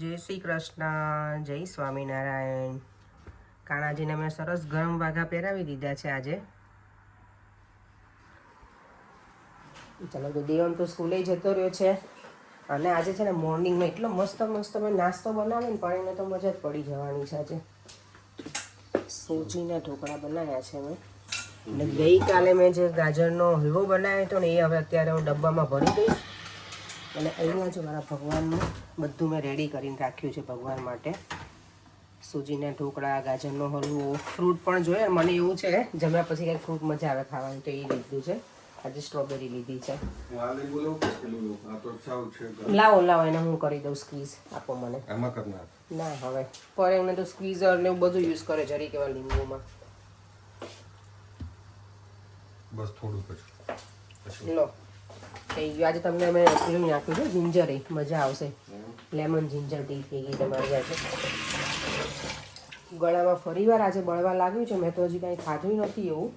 જય શ્રી કૃષ્ણ, જય સ્વામિનારાયણ. કાનાજીને મેં સરસ ગરમ વાઘા પહેરાવી દીધા છે આજે. ચાલો તો દેવમ તો સ્કૂલે જતો રહ્યો છે અને આજે છે ને મોર્નિંગમાં એટલો મસ્ત મેં નાસ્તો બનાવીને પણ એને તો મજા જ પડી જવાની છે. આજે સૂજીના ઢોકળા બનાવ્યા છે મેં અને ગઈકાલે મેં જે ગાજરનો હલવો બનાવ્યો હતો ને એ હવે અત્યારે હું ડબ્બામાં ભરી દઈશ. અને અહીંયા જ મારા ભગવાનનું બધું મેં રેડી કરીને રાખ્યું છે ભગવાન માટે. સૂજીના ઢોકળા, ગાજરનો હલવો, ફ્રૂટ પણ જોઈએ. મને એવું છે જમ્યા પછી કંઈક ફ્રૂટ મજા આવે ખાવાની, તો એ લીધું છે. આજે સ્ટ્રોબેરી લીધી છે. લાવો એને હું કરી દઉં સ્ક્વીઝ. આપો મને. ના હવે પર એમને તો સ્ક્વીઝર ને એવું બધું યુઝ કરે જરી કેવા લીંબુમાં. બસ થોડું લો થઈ ગયું. આજે તમને મેં પેલું નાખ્યું છે જિંજર, મજા આવશે. લેમન જિંજર ટી થઈ ગઈ તમારી આજે. ગળામાં ફરી વાર આજે બળવા લાગ્યું છે. મેં તો હજી કાંઈ ખાધું નથી એવું.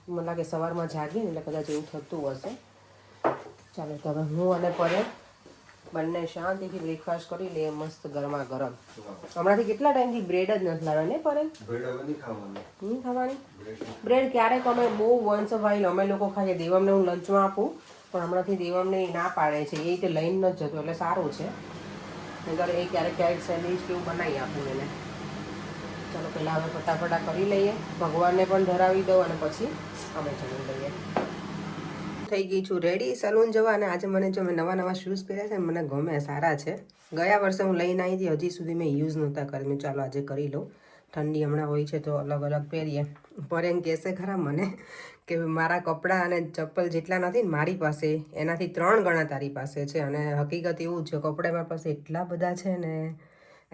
મને લાગે સવારમાં જાગીને એટલે કદાચ એવું થતું હશે. ચાલો તો હવે હું અને પરે બંને શાંતિથી બ્રેકફાસ્ટ કરી લઈએ મસ્ત ગરમા ગરમ. હમણાંથી કેટલા ટાઈમથી બ્રેડ જ નથી લાવ્યા ને પરે? નહીં ખાવાની બ્રેડ. ક્યારેક અમે બહુ વન્સ અ વાઇલ અમે લોકો ખાઈએ. દેવમને હું લંચમાં આપું પણ હમણાંથી દેવમને ના પાડે છે. એ રીતે લઈને નથી જતો એટલે સારું છે. નહીંતર એ ક્યારેક સેન્ડવિચ કેવું બનાવી આપું એને. ચાલો પહેલાં હવે ફટાફટા કરી લઈએ, ભગવાનને પણ ધરાવી દઉં અને પછી અમે જમી લઈએ. થઈ ગઈ છું રેડી સલૂન જવા. અને આજે મને જો મેં નવા શૂઝ પહેર્યા છે મને ગમે, સારા છે. ગયા વર્ષે હું લઈને આવી હતી, હજી સુધી મેં યુઝ નહોતા કર્યા. મેં ચાલો આજે કરી લઉં. ઠંડી હમણાં હોય છે તો અલગ અલગ પહેરીએ. પર એમ કહેશે ખરા મને કે મારા કપડાં અને ચપ્પલ જેટલા નથી ને મારી પાસે, એનાથી 3 ગણા તારી પાસે છે. અને હકીકત એવું છે, કપડાં મારી પાસે એટલા બધા છે ને,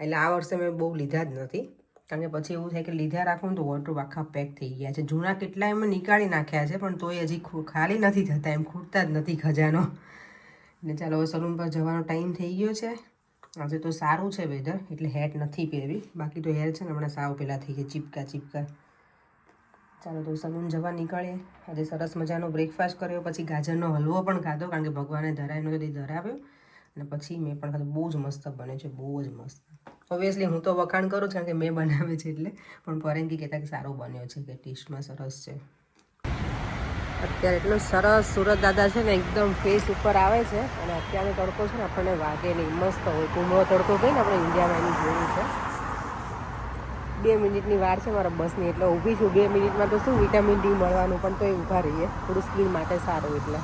એટલે આ વર્ષે મેં બહુ લીધા જ નથી. કારણ કે પછી એવું થાય કે લીધા રાખું ને તો વોર્ડરોબ આખા પેક થઈ ગયા છે. જૂના કેટલા એમ નીકાળી નાખ્યા છે પણ તોય હજી ખાલી નથી થતા, એમ ખૂટતા જ નથી ખજાનો. ને ચાલો હવે સલૂન પર જવાનો ટાઈમ થઈ ગયો છે. આજે તો સારું છે વેધર એટલે હેટ નથી પહેરવી. બાકી તો હેર છે ને હમણાં સાવ પહેલાં થઈ ગઈ ચીપકા. ચાલો તો સલૂન જવા નીકળીએ. આજે સરસ મજાનો બ્રેકફાસ્ટ કર્યો, પછી ગાજરનો હલવો પણ ખાધો કારણ કે ભગવાને ધરાયનો તો ધરાવ્યો. અને પછી મેં પણ ખાધું. બહુ જ મસ્ત બને છે, બહુ જ મસ્ત. ઓબ્વિયસલી હું તો વખાણ કરું છું કારણ કે મેં બનાવે છે એટલે, પણ પરેંકી કહેતા કે સારો બન્યો છે, કે ટેસ્ટમાં સરસ છે. અત્યારે એટલો સરસ સુરત દાદા છે ને એકદમ ફેસ ઉપર આવે છે. અને અત્યારનો તડકો છે ને આપણને વાગે નહીં, મસ્ત હોય. કુમળો તડકો કહીને આપણે ઇન્ડિયામાં એની જોયું છે. 2 મિનિટની વાર છે મારા બસની એટલે ઊભી છું. 2 મિનિટમાં તો શું વિટામિન ડી મળવાનું, પણ તોય ઊભા રહીએ. થોડું સ્કિન માટે સારું એટલે.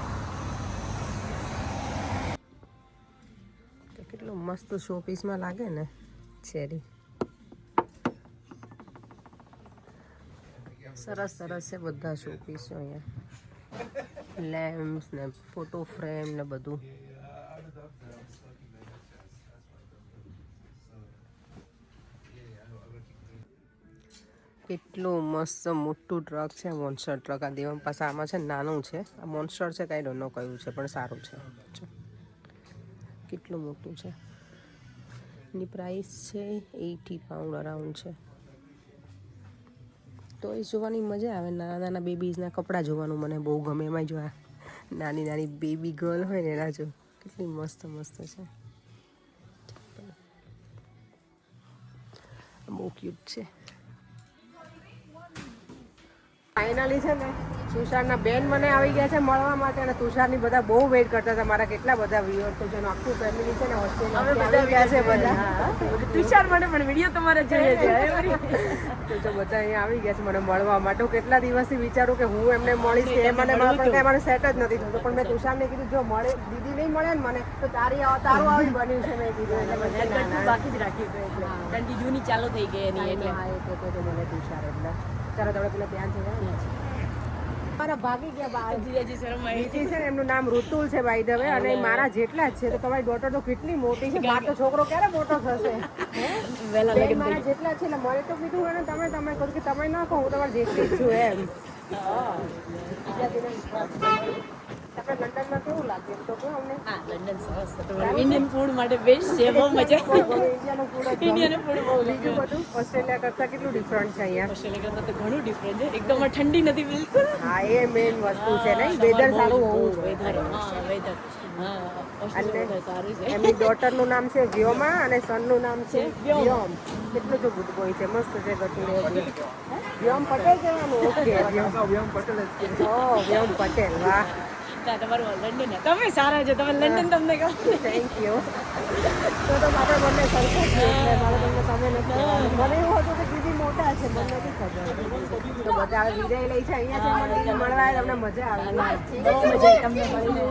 કેટલું મસ્ત શો પીસમાં લાગે ને ચેરી. સરસ છે બધા શો પીસો અહીંયા. લેમ્પ્સ ને ફોટો ફ્રેમ ને બધું. કેટલું મસ્ત મોટું ટ્રક છે, મોન્સ્ટર ટ્રક. આ દેવમ પાસે આમાં છે નાનું છે. આ મોન્સ્ટર છે કાંઈ ડોન્ટ નો કયું છે પણ સારું છે. કેટલું મોટું છે. એની પ્રાઇસ છે 80 પાઉન્ડ અરાઉન્ડ છે. તો એ જોવાની મજા આવે. નાના બેબીઝના કપડાં જોવાનું મને બહુ ગમે. એમાં જો આ નાની બેબી ગર્લ હોય ને એના જો કેટલી મસ્ત છે. બહુ ક્યુટ છે. ફાઇનલી છે ને તુષારના બેન મને આવી ગયા છે મળવા માટે. અને તુષારની બધા બહુ વેઇટ કરતા હતા. મારા કેટલા બધા વ્યુઅર તો જેનું આખું ફેમિલી છે ને હોસ્ટેલમાં આવી ગયા છે બધા. તુષાર મને પણ વિડીયો તમારે જોઈએ છે તો બધા અહીંયા આવી ગયા છે મને મળવા માટે. હું કેટલા દિવસથી વિચારું કે હું એમને મળીશ કે મને પણ કંઈ મને સેટ જ નથી થતું. પણ મેં તુષારને કીધું જો મળે દીદી નહીં મળે ને મને તો તારું આવી બન્યું છે. મેં કીધું એટલે બાકી જ રાખ્યું એટલે કારણ કે જૂની ચાલુ થઈ ગઈ એની એટલે હા એ તો મને તુષાર એટલે. ચાલો તમે પેલા ત્યાં છે મારા ભાગી ગયા છે ને. એમનું નામ ઋતુલ છે બાય ધ વે. અને મારા જેટલા જ છે. તો તમારી ડોટર તો કેટલી મોટી છે. મારો તો છોકરો ક્યારે મોટો થશે? મારા જેટલા છે એટલે મને તો કીધું હોય ને તમે કહો કે તમે ના કહો હું તમારે જેટલી જ છું એમ. આપણે લંડનમાં કેવું લાગ્યું એમ તો કહો અમને. હા લંડન સરસ હતું ઇન્ડિયન ફૂડ માટે બેસ્ટ છે બહુ મજા ઇન્ડિયાનું ફૂડ જ ઇન્ડિયન ફૂડ બહુ બીજું બધું ઓસ્ટ્રેલિયા કરતાં કેટલું ડિફરન્ટ છે અહીંયા. ઓસ્ટ્રેલિયા કરતાં તો ઘણું ડિફરન્ટ છે એકદમ ઠંડી નથી બિલકુલ હા એ મેઇન વસ્તુ છે ને વેધર સારું હોવું જોઈએ. હા વેધર હા ઓસ્ટ્રેલિયા સારું છે એમની ડોટરનું નામ છે વ્યોમા અને સનનું નામ છે વ્યોમ. કેટલું જો ગુડ બોય છે મસ્ત છે ગટુડે. વ્યોમ પટેલ કહેવાનું. ઓકે વ્યોમ પટેલ જ. ઓહ વ્યોમ પટેલ વાહ તમારું લંડન તમે સારા છો તમે લંડન તમને કહો થેન્ક યુ. તો આપણે બંને સરખા છીએ એટલે મારે તમને તમે નથી કહેવાનું. મને એવું હતું કે દીદી મોટા છે મને નથી ખબર. તો બધા વિદાય લઈ છે અહીંયા છે મળવા તમને મજા આવે. બહુ મજા આવી તમને મળીને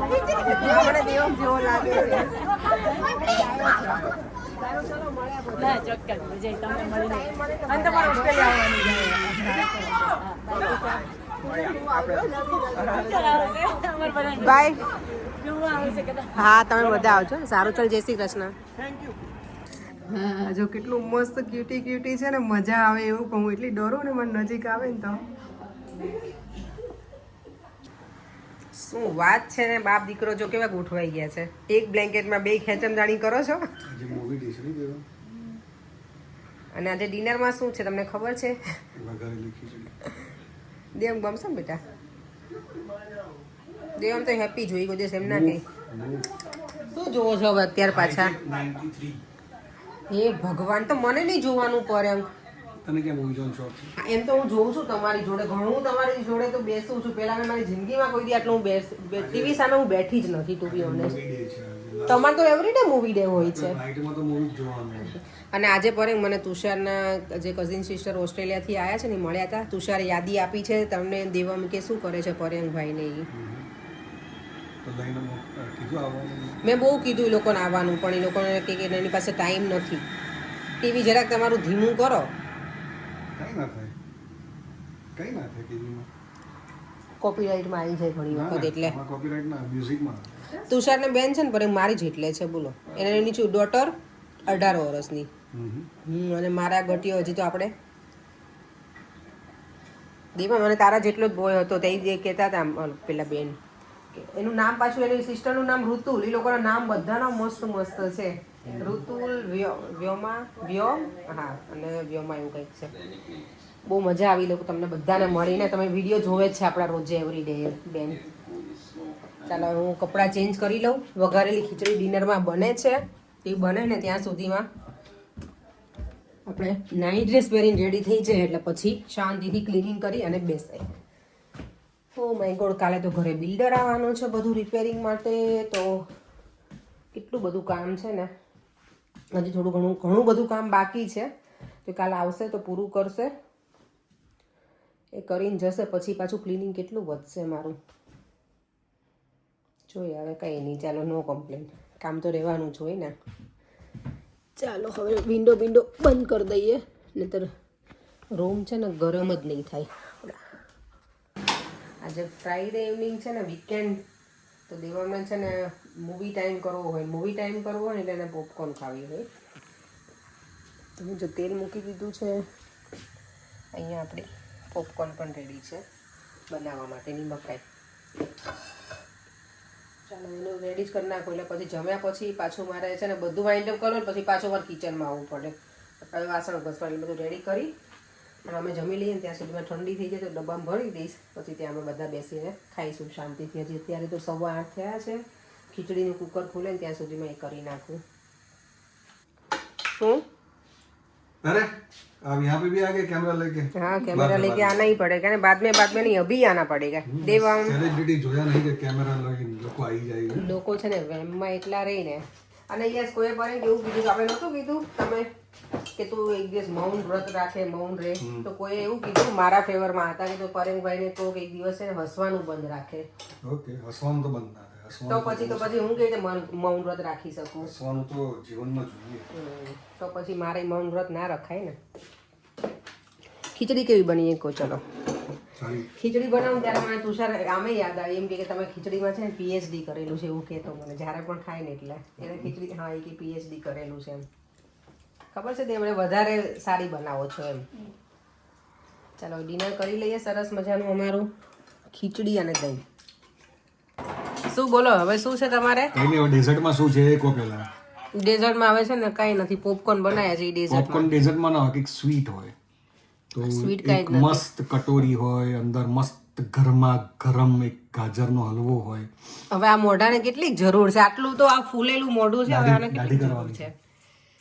આપણે દેવમ જેવો લાગે છે. ના ચોક્કસ મજા આવી તમને મળીને અને તમારે ઓસ્ટ્રેલિયા આવવાની બાય. આવશે કદાચ હા તમે બધા આવજો. સારું ચાલ જય શ્રી કૃષ્ણ. હા જો કેટલું મસ્ત ક્યુટી ક્યુટી છે ને મજા આવે એવું કહું એટલી ડરું ને મને નજીક આવે ને તો શું વાત છે ને બાપ દીકરો જો કેવા ગોઠવાઈ ગયા છે. એક બ્લેન્કેટમાં બે ખેંચમજાણી કરો છો. અને આજે ડિનરમાં શું છે તમને ખબર છે? દેવ ગમશે ને બેટા? દેવ આમ તો હેપી જોઈ ગયો છે એમ ના કઈ. શું જોવો છો હવે અત્યાર પાછા? એ ભગવાન તો મને નહીં જોવાનું પડે એમ. તને કેમ મૂવી જોવાનો શોખ છે? એમ તો હું જોઉં છું તમારી જોડે ઘણું તમારી જોડે તો બેસું છું. પહેલા મેં મારી જિંદગીમાં કોઈ દી આટલું હું ટીવી સામે હું બેઠી જ નથી ટુ બી ઓનેસ્ટ. તમારે તો એવરીડે મૂવી ડે હોય છે. નાઇટમાં તો મૂવી જ જોવાનું. અને આજે પર મને તુષારના જે કઝિન સિસ્ટર ઓસ્ટ્રેલિયાથી આવ્યા છે ને મળ્યા હતા. તુષારે યાદી આપી છે તમને દેવમ કે શું કરે છે પરેંગભાઈને એ. તો લઈને કીધું આવવાનું. મેં બહુ કીધું એ લોકોને આવવાનું પણ એ લોકોને કે એની પાસે ટાઈમ નથી. ટીવી જરાક તમારું ધીમું કરો. કઈ ના થાય કઈ ના થાય ટીવીમાં. કોપીરાઇટમાં આવી જાય ઘણી વખત એટલે. કોપીરાઇટ ના મ્યુઝિકમાં. તુષારને બેન છે ને પણ મારી જ એટલે છે બોલો. એને એની ડોટર 18 વર્ષની. અને મારા ગટીઓ હજી તો આપણે દેવા મને તારા જેટલો જ બોય હતો તે જે કહેતા હતા પેલા બેન એનું નામ પાછું એની સિસ્ટરનું નામ ઋતુલ. એ લોકોના નામ બધાના મસ્ત મસ્ત છે. ઋતુલ વ્યોમા વ્યોમ હા અને વ્યોમા એવું કંઈક છે. બહુ મજા આવી લોકો તમને બધાને મળીને. તમે વિડીયો જોવે જ છે આપણા રોજે એવરી ડે બેન. ચાલો હું કપડાં ચેન્જ કરી લઉં. વઘારેલી ખીચડી ડિનરમાં બને છે. એ બને ને ત્યાં સુધીમાં આપણે નાઇટ ડ્રેસ પહેરીને રેડી થઈ જાય એટલે પછી શાંતિથી ક્લિનિંગ કરી અને બેસાય. ઓ માય ગોડ કાલે તો ઘરે બિલ્ડર આવવાનો છે બધું રિપેરિંગ માટે. તો કેટલું બધું કામ છે ને હજી થોડું ઘણું બધું કામ બાકી છે. તો કાલે આવશે તો પૂરું કરશે. એ કરીને જશે પછી પાછું ક્લિનિંગ કેટલું વધશે મારું જોઈએ હવે. કંઈ નહીં ચાલો નો કમ્પ્લેન. કામ તો રહેવાનું જ હોય ને. ચાલો હવે વિન્ડો બંધ કરી દઈએ નહીતર રૂમ છે ને ગરમ જ નહીં થાય. આજે ફ્રાઈડે ઇવનિંગ છે ને વીકેન્ડ તો દેવામાં છે ને મૂવી ટાઈમ કરવો હોય ને એટલે એને પોપકોર્ન ખાવી હોય. તો હું જો તેલ મૂકી દીધું છે અહીંયા. આપણી પોપકોર્ન પણ રેડી છે બનાવવા માટેની મકાઈ. ચાલો એનું રેડી જ કરી નાખું એટલે પછી જમ્યા પછી પાછું મારે છે ને બધું વાઇન્ડ અપ કરવું પછી પાછું મારે કિચનમાં આવવું પડે. હવે વાસણ ઘસવા એટલે બધું રેડી કરી અને અમે જમી લઈએ ને ત્યાં સુધીમાં ઠંડી થઈ જાય તો ડબ્બામાં ભરી દઈશ. પછી ત્યાં અમે બધા બેસીને ખાઈશું શાંતિથી. હજી અત્યારે તો 8:15 થયા છે. ખીચડીનું કુકર ખુલે ને ત્યાં સુધીમાં એ કરી નાખું. શું अरे अब यहाँ पे भी आ गए कैमरा लेके. हाँ कैमरा लेके आना ही पड़ेगा ना. बाद में नहीं अभी आना पड़ेगा. देवा सेलिब्रिटी જોયા નહીં કે કેમેરા લઈને લોકો આવી જાય. લોકો છે ને વેમમાં એટલા રહીને. અને યસ કોઈ પર એવું કીધું આપણે નહોતું કીધું તમે કે તું એક દિવસ મૌન વ્રત રાખે મૌન રહે. તો કોઈ એવું કીધું મારા ફેવરમાં હતા કે તો પરેશભાઈને કહો કે એક દિવસ છે ને હસવાનું બંધ રાખે. ઓકે હસવાનું તો બંધ ના થાય. તો પછી હું કેવી રીતે મૌન વ્રત રાખી શકું? હસવાનું તો જીવનમાં જોઈએ. તો પછી મારે મૌન વ્રત ના રખાય ને. ખીચડી કેવી બની એ કહો. ચલો ખીચડી બનાવું ત્યારે મને તુષાર આમે યાદ આવે એમ કે તમે ખીચડીમાં છે ને PhD કરેલું છે એવું કહેતો મને જ્યારે પણ ખાય ને એટલે એને ખીચડી હા એ કે PhD કરેલું છે એમ ખબર છે. તે એમણે વધારે સારી બનાવો છો એમ. ચાલો ડિનર કરી લઈએ સરસ મજાનું અમારું ખીચડી અને દહીં. શું બોલો હવે શું છે તમારે કઈ નહીં, હવે ડેઝર્ટમાં શું છે એ કહો પહેલા. ડેઝર્ટમાં આવે છે ને કઈ નથી, પોપકોર્ન બનાવ્યા છે એ ડેઝર્ટ. પોપકોર્ન ડેઝર્ટમાં ના હોય, કંઈક સ્વીટ હોય. તો Sweet કાંઈ એક જ નથી. મસ્ત કટોરી હોય, અંદર મસ્ત ગરમા ગરમ એક ગાજરનો હલવો હોય. હવે આ મોઢાને કેટલી જરૂર છે? આટલું તો આ ફૂલેલું મોઢું છે, હવે આને દાઢી કેટલી જરૂર કરવાની છે?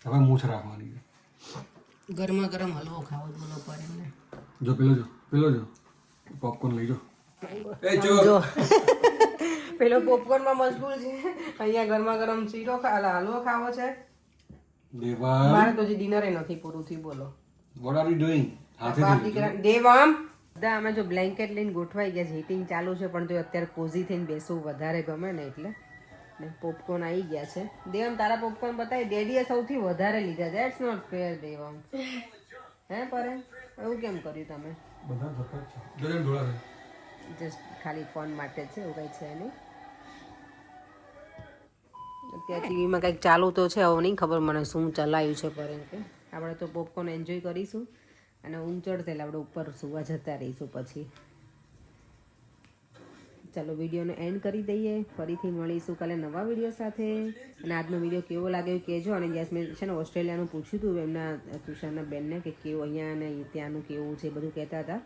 છે, હવે મૂછ રાખવાની છે. ગરમા ગરમ હલવો ખાવો જ બોલો પડે એમને. જો પેલો જો પોપકોર્ન લઈ જો. જો પેલો પોપકોર્ન માં મશગુલ છે, અહીંયા ગરમા ગરમ શીરો હલવો ખાવો છે. દેવાંગ, મારે તો હજી ડિનરે નથી પૂરું થયું બોલો. what are you doing? હાથે બાપ દીકરા દેવામ બધા અમે જો બ્લેન્કેટ લઈને ગોઠવાઈ ગયા છે, હીટિંગ ચાલુ છે, પણ જો અત્યારે કોઝી થઈને બેસવું વધારે ગમે ને એટલે. ને પોપકોર્ન આવી ગયા છે. દેવમ તારા પોપકોર્ન બતાવી, ડેડીએ સૌથી વધારે લીધા. That's not fair Devam. હે પરે એવું કેમ કર્યું તમે? બધા ધક્કા છે. જોજે ઢોળા છે. જસ્ટ ખાલી ફોન માટે જ છે, એવું કંઈ છે નહીં. અત્યારે ટીવીમાં કંઈક ચાલુ તો છે, હવે નહીં ખબર મને શું ચલાવ્યું છે પર એમ કે આપણે તો પોપકોર્ન એન્જોય કરીશું અને ઊંઘ ચડશે એટલે આપણે ઉપર સુવા જતા રહીશું પછી. ચાલો વિડીયોનો એન્ડ કરી દઈએ, ફરીથી મળીશું કાલે નવા વિડીયો સાથે. અને આજનો વિડીયો કેવો લાગ્યો કહેજો. અને યસ મેં છે ને ઓસ્ટ્રેલિયાનું પૂછ્યું હતું એમના તુષારના બેનને કે કેવું અહીંયા અને ત્યાંનું કેવું છે બધું કહેતા હતા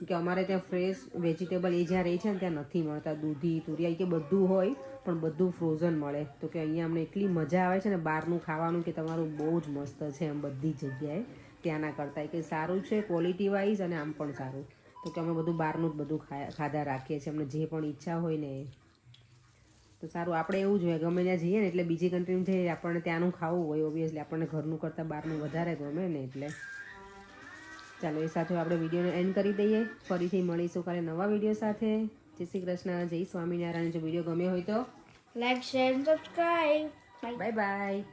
કે અમારે ત્યાં ફ્રેશ વેજીટેબલ એ જ્યાં રહી છે ને ત્યાં નથી મળતા. દૂધી તુરિયા કે બધું હોય પણ બધું ફ્રોઝન મળે. તો કે અહીંયા અમને એટલી મજા આવે છે ને બહારનું ખાવાનું કે તમારું બહુ જ મસ્ત છે એમ બધી જગ્યાએ ત્યાંના કરતાં કે સારું છે ક્વોલિટી વાઇઝ અને આમ પણ સારું. તો કે અમે બધું બહારનું જ બધું ખાધા રાખીએ છીએ, અમને જે પણ ઈચ્છા હોય ને એ. તો સારું, આપણે એવું જ હોય ગમે ત્યાં જઈએ ને એટલે બીજી કન્ટ્રીમાં જઈએ આપણને ત્યાંનું ખાવું હોય ઓબ્વિયસલી આપણને ઘરનું કરતાં બહારનું વધારે ગમે ને એટલે. ચાલો એ સાથે આપણે વિડીયોને એન્ડ કરી દઈએ, ફરીથી મળીશું કાલે નવા વિડીયો સાથે. જય શ્રી કૃષ્ણ, જય સ્વામિનારાયણ. જો વિડીયો ગમ્યો હોય તો like share subscribe. Bye bye.